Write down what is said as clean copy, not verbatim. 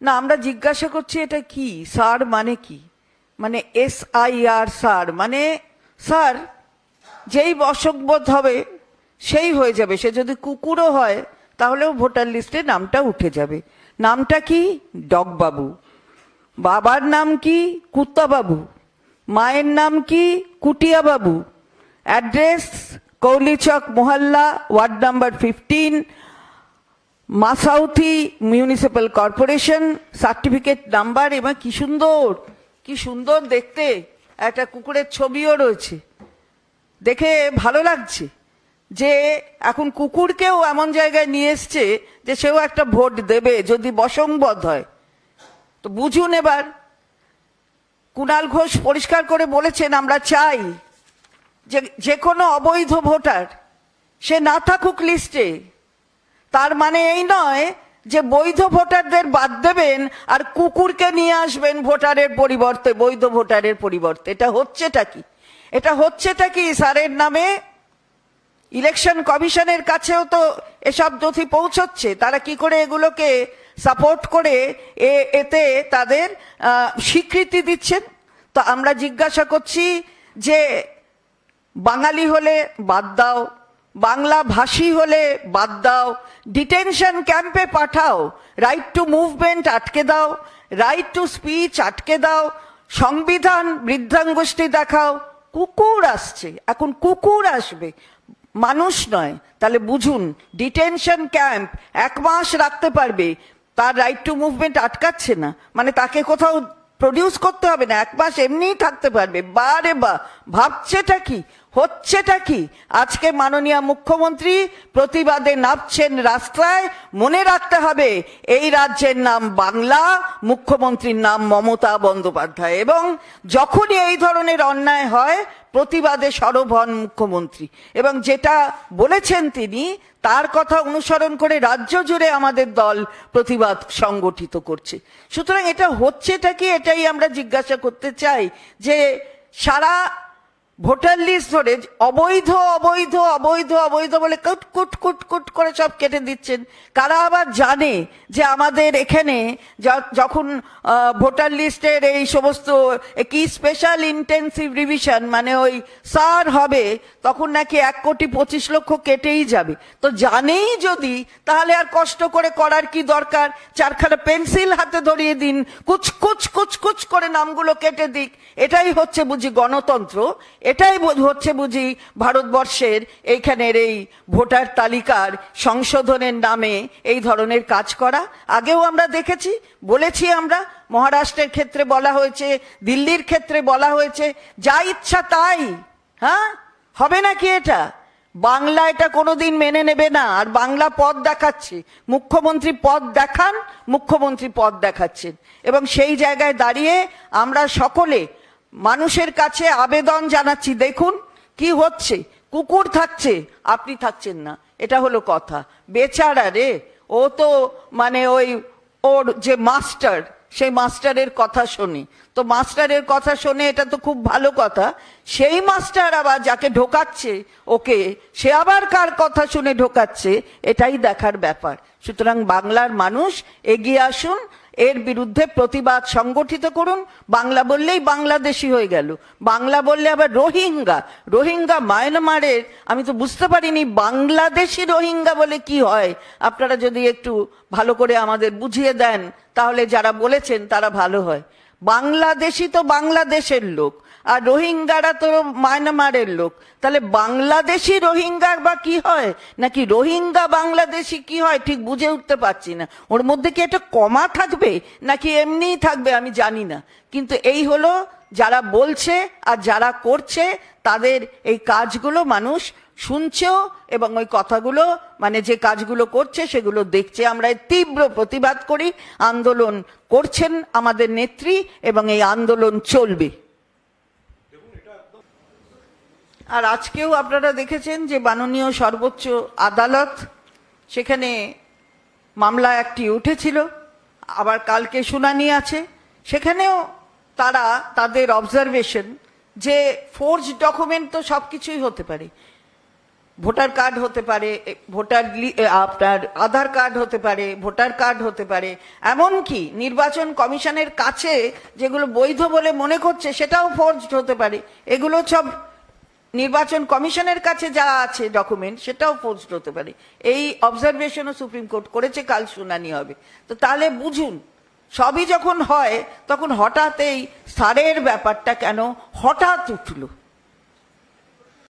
না, আমরা জিজ্ঞাসা করছি এটা কি স্যার মানে কি, মানে SIR স্যার মানে স্যার যেই বশকবোধ হবে সেই হয়ে যাবে। সে যদি কুকুরও হয় তাহলেও ভোটার লিস্টে নামটা উঠে যাবে। নামটা কি? ডগবাবু। বাবার নাম কি? কুত্তাবাবু। মায়ের নাম কি? কুটিয়াবাবু। অ্যাড্রেস কৌলিচক মোহাল্লা, ward number 15, Masaurhi municipal corporation. Certificate number, এবং কি সুন্দর, কি সুন্দর দেখতে, একটা কুকুরের ছবিও রয়েছে, দেখে ভালো লাগছে যে এখন কুকুরকেও এমন জায়গায় নিয়ে এসছে যে সেও একটা ভোট দেবে যদি বশংবদ হয়। তো বুঝুন এবার, কুণাল ঘোষ পরিষ্কার করে বলেছেন আমরা চাই যে কোনো অবৈধ ভোটার সে না থাকুক লিস্টে। তার মানে এই নয় যে বৈধ ভোটারদের বাদ দেবেন আর কুকুরকে নিয়ে আসবেন ভোটারের পরিবর্তে, বৈধ ভোটারের পরিবর্তে। এটা হচ্ছেটা কি? এটা হচ্ছেটা কি স্যারের নামে? ইলেকশন কমিশনের কাছেও তো এসব নথি পৌঁছচ্ছে, তারা কি করে এগুলোকে সাপোর্ট করে এতে তাদের স্বীকৃতি দিচ্ছেন। তো আমরা জিজ্ঞাসা করছি যে বাঙালি হলে বাদ দাও, বাংলা ভাষী হলে বাদ দাও, ডিটেনশন ক্যাম্পে পাঠাও, রাইট টু মুভমেন্ট আটকে দাও, রাইট টু স্পিচ আটকে দাও, সংবিধান বৃদ্ধাঙ্গুষ্ঠী দেখাও। কুকুর আসছে, এখন কুকুর আসবে, মানুষ নয়। তাহলে বুঝুন, ডিটেনশন ক্যাম্প 1 মাস রাখতে পারবে, তার রাইট টু মুভমেন্ট আটকাচ্ছে না, মানে তাকে কোথাও প্রডিউস করতে হবে না, 1 মাস এমনিই থাকতে পারবে। বারে বা, ভাবছেটা কি, হচ্ছেটা কি? আজকে মাননীয় মুখ্যমন্ত্রী প্রতিবাদে নামছেন রাস্তায়। মনে রাখতে হবে এই রাজ্যের নাম বাংলা, মুখ্যমন্ত্রীর নাম মমতা বন্দ্যোপাধ্যায়, এবং যখনই এই ধরনের অন্যায় হয় প্রতিবাদে সরব হন মুখ্যমন্ত্রী, এবং যেটা বলেছেন তিনি তার কথা অনুসরণ করে রাজ্য জুড়ে আমাদের দল প্রতিবাদ সংগঠিত করছে। সুতরাং এটা হচ্ছেটা কি, এটাই আমরা জিজ্ঞাসা করতে চাই। যে সারা ভোটার লিস্ট ধরে অবৈধ অবৈধ অবৈধ অবৈধ বলে কুট কুট কুট কুট করে সব কেটে দিচ্ছেন। কারা আবার জানে যে আমাদের এখানে যখন ভোটার লিস্টের এই সমস্ত কি স্পেশাল ইন্টেন্সিভ রিভিশন মানে ওই সার হবে, তখন নাকি 1,25,00,000 কেটেই যাবে। তো জানেই যদি, তাহলে আর কষ্ট করে করার কি দরকার? 4খানা পেন্সিল হাতে ধরিয়ে দিন, কুচ কুচ কুচ কুচ করে নামগুলো কেটে দিক। এটাই হচ্ছে বুঝি গণতন্ত্র, এটাই হচ্ছে বুঝি ভারতবর্ষের এইখানের এই ভোটার তালিকার সংশোধনের নামে এই ধরনের কাজ করা। আগেও আমরা দেখেছি, বলেছি আমরা, মহারাষ্ট্রের ক্ষেত্রে বলা হয়েছে, দিল্লির ক্ষেত্রে বলা হয়েছে, যা ইচ্ছা তাই। হ্যাঁ, হবে নাকি এটা? বাংলা এটা কোনোদিন মেনে নেবে না। আর বাংলা পথ দেখাচ্ছে, মুখ্যমন্ত্রী পথ দেখান, মুখ্যমন্ত্রী পথ দেখাচ্ছেন, এবং সেই জায়গায় দাঁড়িয়ে আমরা সকলে মানুষের কাছে আবেদন জানাচ্ছি, দেখুন কি হচ্ছে। কুকুর থাকছে, আপনি থাকছেন না, এটা হলো কথা। বেচারা রে, ও তো মানে ওর যে মাস্টার, সেই মাস্টারের কথা শোনে। তো মাস্টারের কথা শোনে, এটা তো খুব ভালো কথা। সেই মাস্টার আবার যাকে ঢোকাচ্ছে ওকে, সে আবার কার কথা শুনে ঢোকাচ্ছে, এটাই দেখার ব্যাপার। সুতরাং বাংলার মানুষ এগিয়ে আসুন, এর বিরুদ্ধে প্রতিবাদ সংগঠিত করুন। বাংলা বললেই বাংলাদেশি হয়ে গেল, বাংলা বললে আবার রোহিঙ্গা। রোহিঙ্গা মায়ানমারের, আমি তো বুঝতে পারিনি বাংলাদেশি রোহিঙ্গা বলে কি হয়। আপনারা যদি একটু ভালো করে আমাদের বুঝিয়ে দেন তাহলে যারা বলেছেন তারা ভালো হয়। বাংলাদেশি তো বাংলাদেশের লোক, আর রোহিঙ্গারা তো মায়ানমারের লোক। তাহলে বাংলাদেশি রোহিঙ্গা বা কি হয়, নাকি রোহিঙ্গা বাংলাদেশি কি হয়, ঠিক বুঝে উঠতে পারছি না। ওর মধ্যে কি একটা কমা থাকবে নাকি এমনিই থাকবে আমি জানি না। কিন্তু এই হলো যারা বলছে আর যারা করছে, তাদের এই কাজগুলো মানুষ শুনছেও, এবং ওই কথাগুলো মানে যে কাজগুলো করছে সেগুলো দেখছে। আমরা তীব্র প্রতিবাদ করি, আন্দোলন করছেন আমাদের নেত্রী, এবং এই আন্দোলন চলবে। আর আজকেও আপনারা দেখেছেন যে মাননীয় সর্বোচ্চ আদালত, সেখানে মামলা একটি উঠেছিল, আবার কালকে শুনানি আছে। সেখানেও তারা তাদের অবজারভেশন যে ফোর্জ ডকুমেন্ট তো সব কিছুই হতে পারে, ভোটার কার্ড হতে পারে, আপনার আধার কার্ড হতে পারে, ভোটার কার্ড হতে পারে, এমনকি নির্বাচন কমিশনের কাছে যেগুলো বৈধ বলে মনে করছে সেটাও ফোর্জড হতে পারে। এগুলো সব নির্বাচন কমিশনের কাছে যা আছে ডকুমেন্ট সেটাও ফোর্জড হতে পারে। এই অবজারভেশনও সুপ্রিম কোর্ট করেছে, কাল শুনানি হবে। তো তাহলে বুঝুন, সবই যখন হয় তখন হঠাৎ এই সারের ব্যাপারটা কেন হঠাৎ উঠলো।